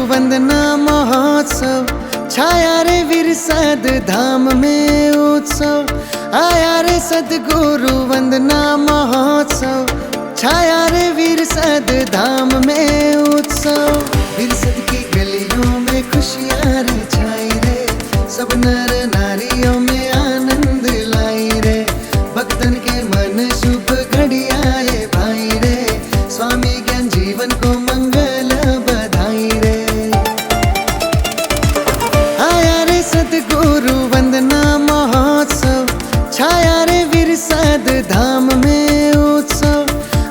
वंदना महोत्सव छाया रे विरसद धाम में उत्सव। आया रे सद्गुरु वंदना महोत्सव छाया रे विरसद धाम में उत्सव। विरसद की गलियों में खुशियाँ रे छाई रे, सब नर नारियों में आनंद लाई रे। भक्तन के मन शुभ घड़ियाँ ये भाई रे, स्वामी ज्ञान जीवन को मंगल बधाई रे। आया रे सद्गुरु वंदना महोत्सव छाया रे विरसद धाम में उत्सव।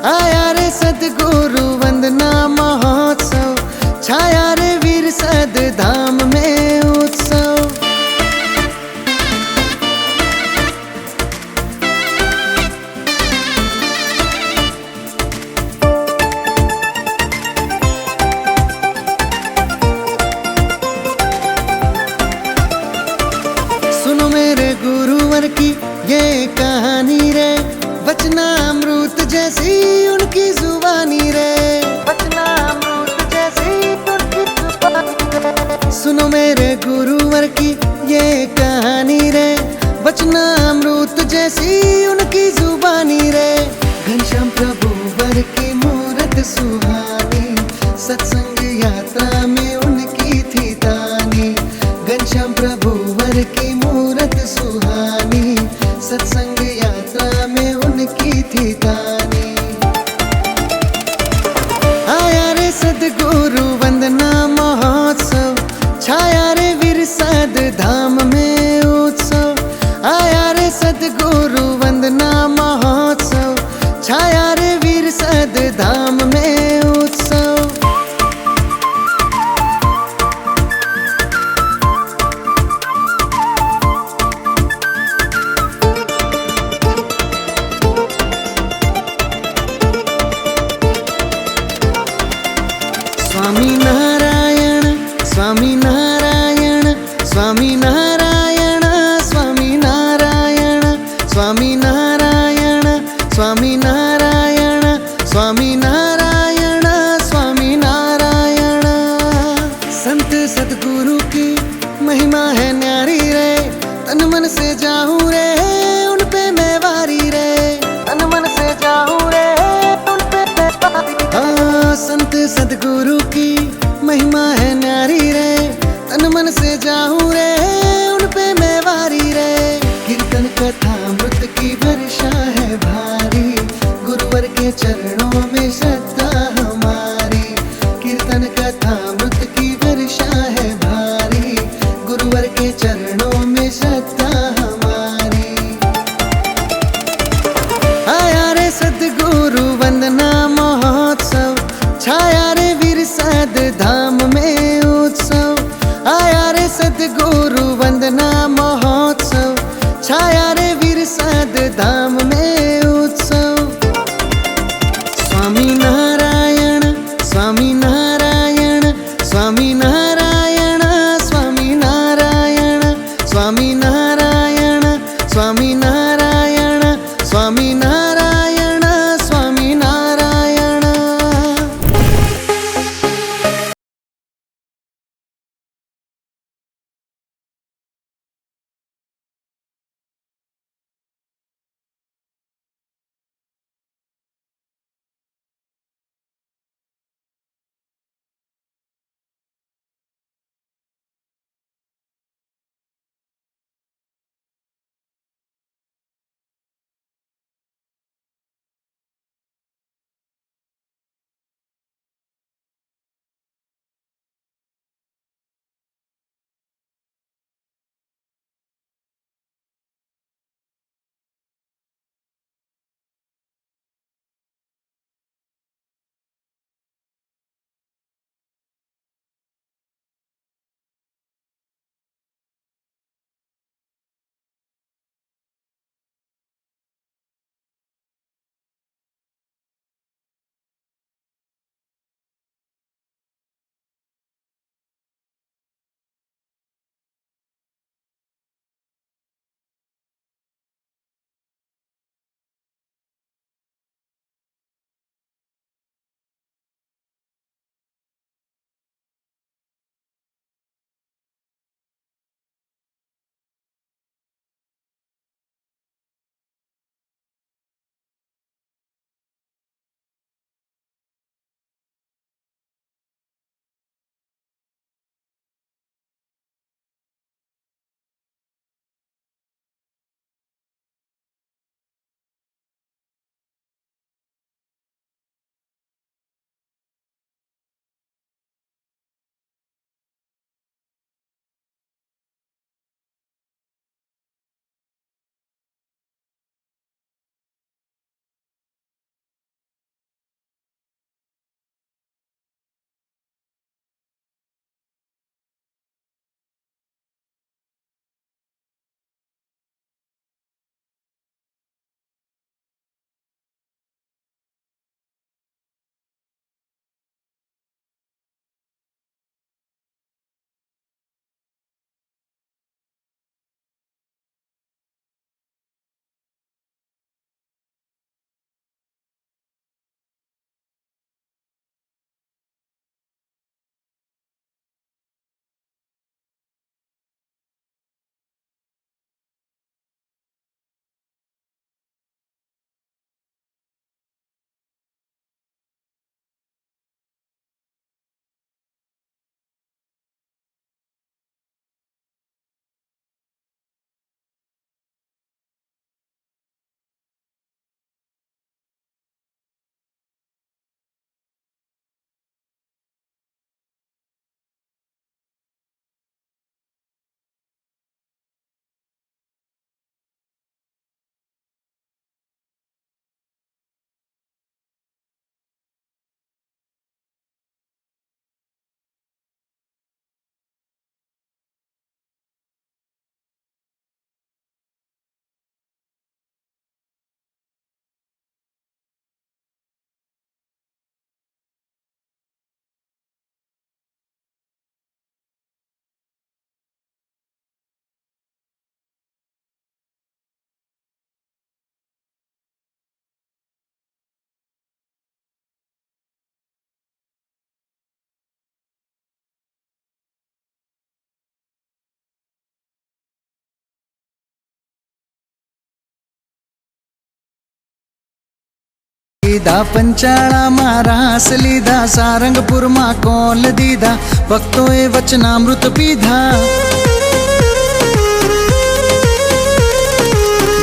आया रे सद्गुरु वंदना महोत्सव छाया रे विरसद धाम में उत्सव। सुनो मेरे गुरुवर की ये कहानी रे, वचनामृत जैसी उनकी जुबानी रे, वचनामृत जैसी उनकी जुबानी रे। सुनो मेरे गुरुवर की ये कहानी रे, वचनामृत जैसी उनकी जुबानी रे। घनश्याम प्रभु वर की मूरत सुहानी, सत्संग यात्रा में उनकी थी तानी। घनश्याम प्रभु वर की मूरत सुहानी, सत्संग यात्रा में उनकी थी तानी। आया रे सद्गुरु वंदना महोत्सव छाया रे विरसद धाम में उत्सव। आया रे सद्गुरु वंदना महोत्सव छाया रे विरसद धाम में उत्सव। स्वामी नारायण स्वामी नारायण स्वामी नारायण स्वामी नारायण स्वामी नारायण स्वामी नारायण स्वामी नारायण स्वामी नारायण। संत सद्गुरु की महिमा है न्यारी रे, तन मन से जाऊं रे उन पे मैं वारी रे, तन मन से जाऊं रे उन पे मैं वारी रे। संत सद्गुरु की महिमा है न्यारी रे, तन मन से जाऊं रे उन पे मैं वारी रे। कीर्तन कथा अमृत की वर्षा है भारी, गुरुवर के चरणों में श्रद्धा हमारी। कीर्तन कथा अमृत की वर्षा है भारी, गुरुवर के चरणों में श्रद्धा हमारी। आया रे सद्गुरु वंदना महोत्सव छाया रे विरसद धाम में उत्सव। आया रे सद्गुरु वंदना महोत्सव छाया रे विरसद धाम में उत्सव। स्वामी नारायण स्वामी नारायण स्वामी नारायण स्वामी नारायण स्वामी नारायण स्वामी नारायण स्वामी नारायण स्वामी नारायण। દીધા, પંચાળામાં રાસ લીધા, સારંગપુરમાં કોલ દીધા, ભક્તોએ વચનામૃત પીધા.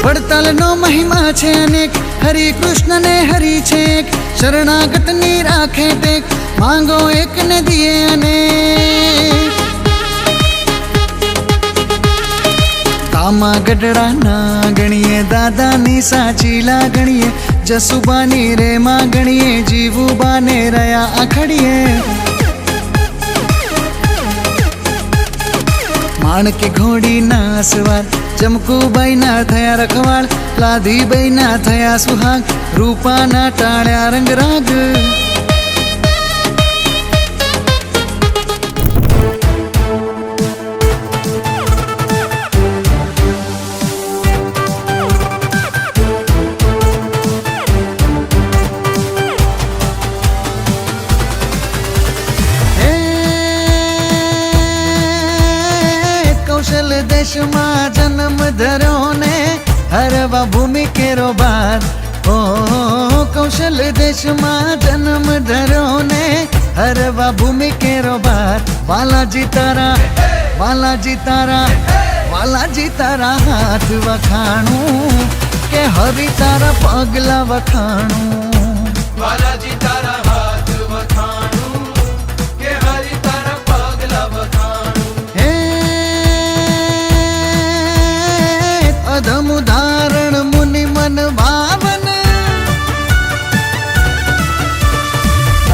વડતાલનો મહિમા છે અનેક, હરિ કૃષ્ણ ને હરિ છે એક, શરણાગતની રાખે ટેક, માંગો એક ને દિયે અનેક. કામા ગઢડા ના ગણીએ, દાદાની સાચી લાગણીએ, જસુબાની રે માં ગણીએ, જીવુબાને રહ્યા આખડીએ. માણકે ઘોડી ના સવાર, ચમકુબાઈ ના થયા રખવાળ, લાધીબાઈ ના થયા સુહાગ, રૂપા ના ટાળ્યા રંગરાગ. કૌશલ દેશમાં જન્મ ધર્યો ને, હરવા ભૂમિ કેરો બાર. ઓ કૌશલ દેશમાં જન્મ ધર્યો ને, હરવા ભૂમિ કેરો બાર. વાલાજી તારા, વાલાજી તારા, વાલાજી તારા હાથ વખાણું, કે હરિ તારા પગલા વખાણું. વાલાજી તારા હાથ વખાણું, કે હરિ તારા પગલા વખાણું. અધમ ઉદાહરણ મુનિ મન ભાવન,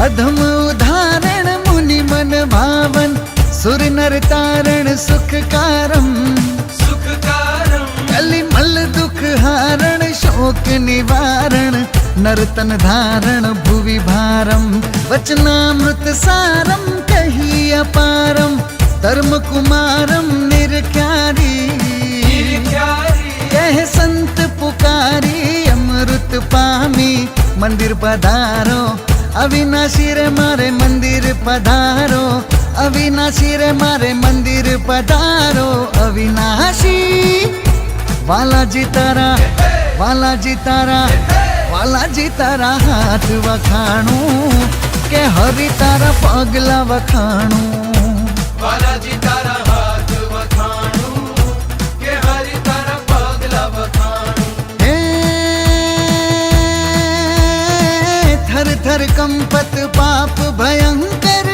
અધમ ઉદાહરણ મુનિ મન ભાવન, સુર નર તારણ સુખ કારમ, સુખ કારમ કલી મલ દુઃખ હારણ, શોક નિવારણ, નર્તન ધારણ ભુવિ ભારમ, વચનામૃત સારમ કહી અપારમ, ધર્મ કુમારમ નિરખ્યારી, કહ સંત પુકારી, અમૃત પામી મંદિર પધારો, અવિનાશી રે મારે મંદિર પધારો, અવિનાશી રે મારે મંદિર પધારો. અવિનાશી વાલાજી તારા, વાલાજી તારા, વાલાજી તારા હાથ વખાણું, કે હરિ તારા પગલા વખાણું. વાલાજી તારા હાથ વખાણું, કે હરિ તારા પગલા વખાણું. હે થર થર કંપત પાપ ભયંકર,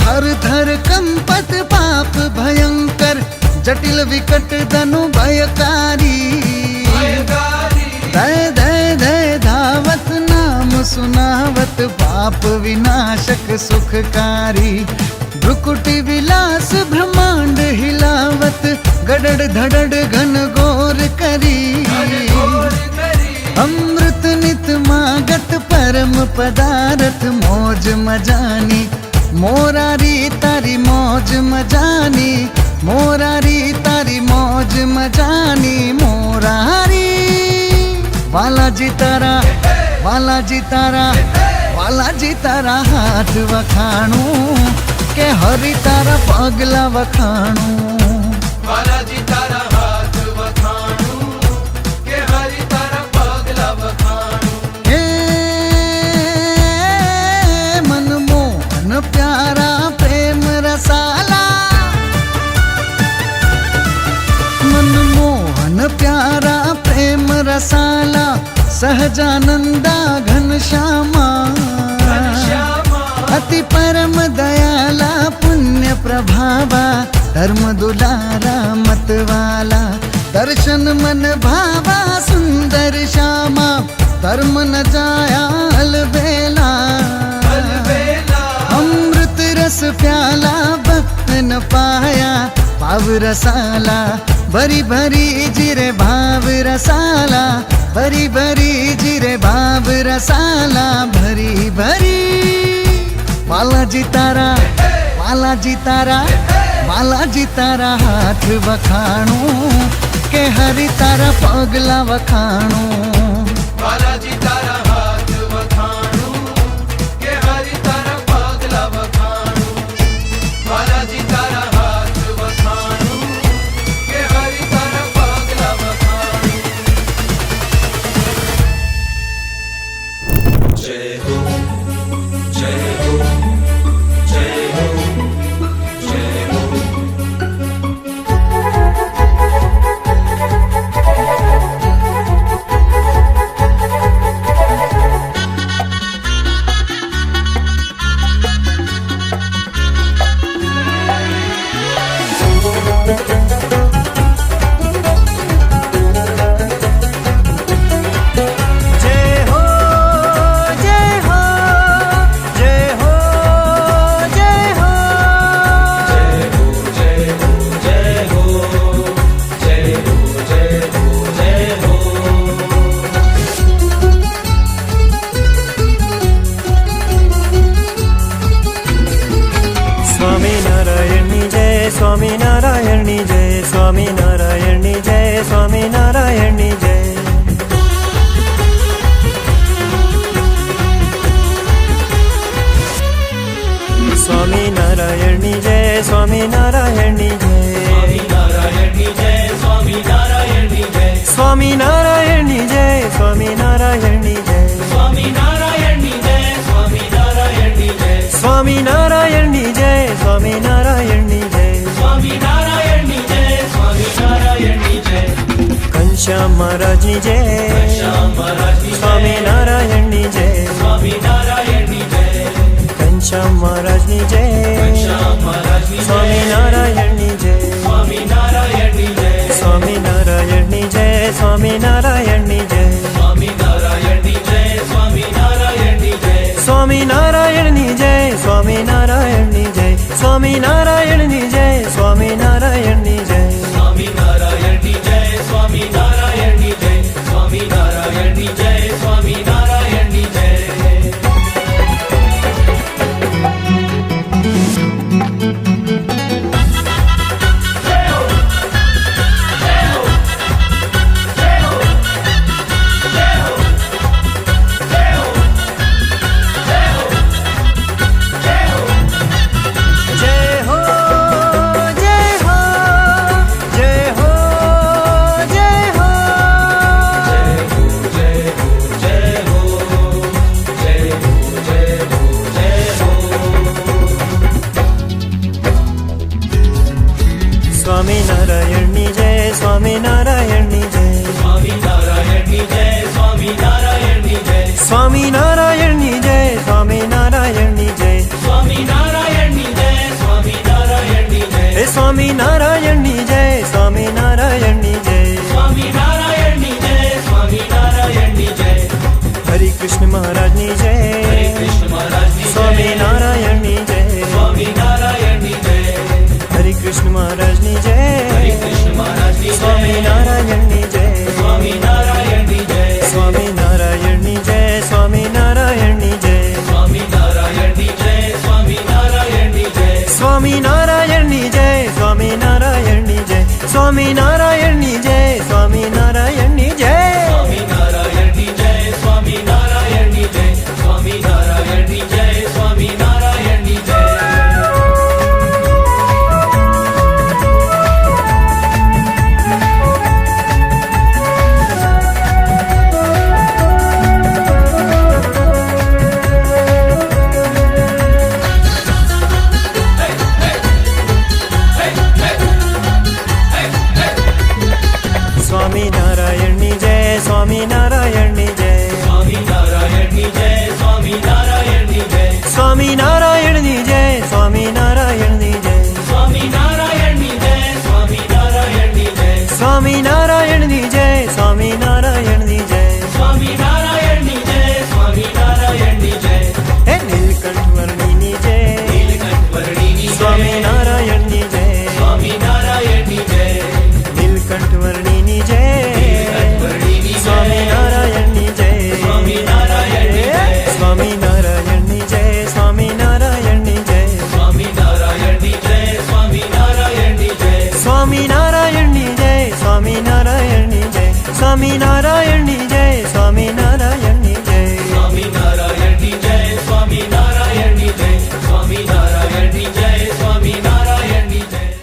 થર થર કંપત પાપ ભયંકર, જટિલ વિકટ ધનુ ભયકારી. દય દય દય ધાવત નામ સુનાવત, પાપ વિનાશક સુખકારી. ભ્રુકુટી વિલાસ બ્રહ્માંડ હિલાવત, ગડડ ધડડ ઘન ગોર કરી. અમૃત નિત માગત પરમ પદાર્થ, મોજ મજાની મોરારી તારી મોજ મજાની, મોરારી તારી મોજ મજાની. મોરારી વાલાજી તારા, વાલાજી તારા, વાલાજી તારા હાથ વખાણું, કે હરિ તારા પગલા વખાણું. વાલાજી તારા હાથ વખાણું, કે હરિ તારા પગલા વખાણું. હે મનમોહન પ્યારા પ્રેમ રસાલા, મનમોહન પ્યારા પ્રેમ રસાલા, સહજાનંદા ઘનશ્યામા, અતિ પરમ દયાલા પુણ્ય પ્રભાવા, ધર્મ દુલારા મતવાલા, દર્શન મન ભાવા સુંદર શ્યામા, ધર્મ ન જાયા અલબેલા. અમૃત રસ પ્યાલા ભક્ત ન પાયા, ભાવ રસાલા ભરી ભરી જીરે ભાવ રસાલા, ભરી ભરી જીરે ભાવ રસાલા, ભરી ભરી. વાલાજી તારા, વાલાજી તારા, વાલાજી તારા હાથ વખાણું, કે હરિ તારા પગલા વખાણું. વાલાજી તારા હાથ વખાણું, કે હરિ તારા પગલા વખાણું. વાલાજી તારા હાથ વખાણું, કે હરિ તારા પગલા વખાણું. સ્વામિનારાયણની જય, સ્વામિનારાયણની જય, સ્વામિનારાયણની જય. સ્વામિનારાયણની જય, સ્વામિનારાયણની જય. સ્વામિનારાયણની જય, સ્વામિનારાયણની જય, સ્વામિનારાયણની જય, સ્વામિનારાયણની જય. સ્વામિનારાયણની જય, સ્વામિનારાયણની જય, સ્વામિનારાયણની જય, સ્વામિનારાયણની જય. સ્વામિનારાયણની જય, સ્વામિનારાયણની જય. ઘનશ્યામ મહારાજની જય, શ્યામ મહારાજની જય, સ્વામિનારાયણની જય. સ્વામિનારાયણની જય, ઘનશ્યામ મહારાજની જય, શ્યામ મહારાજની જય, સ્વામિનારાયણની જય. સ્વામિનારાયણની જય, સ્વામિનારાયણની જય, સ્વામિનારાયણની જય. સ્વામિનારાયણની જય, સ્વામિનારાયણની જય, સ્વામિનારાયણની જય, સ્વામિનારાયણની જય. સ્વામિનારાયણની જય, સ્વામિનારાયણની જય. સ્વામિનારાયણની જય, સ્વામિનારાયણની જય, સ્વામિનારાયણની જય, સ્વામિનારાયણની જય. જય હો, જય હો, જય હો, જય હો. સ્વામિનારાયણની જય, સ્વામિનારાયણ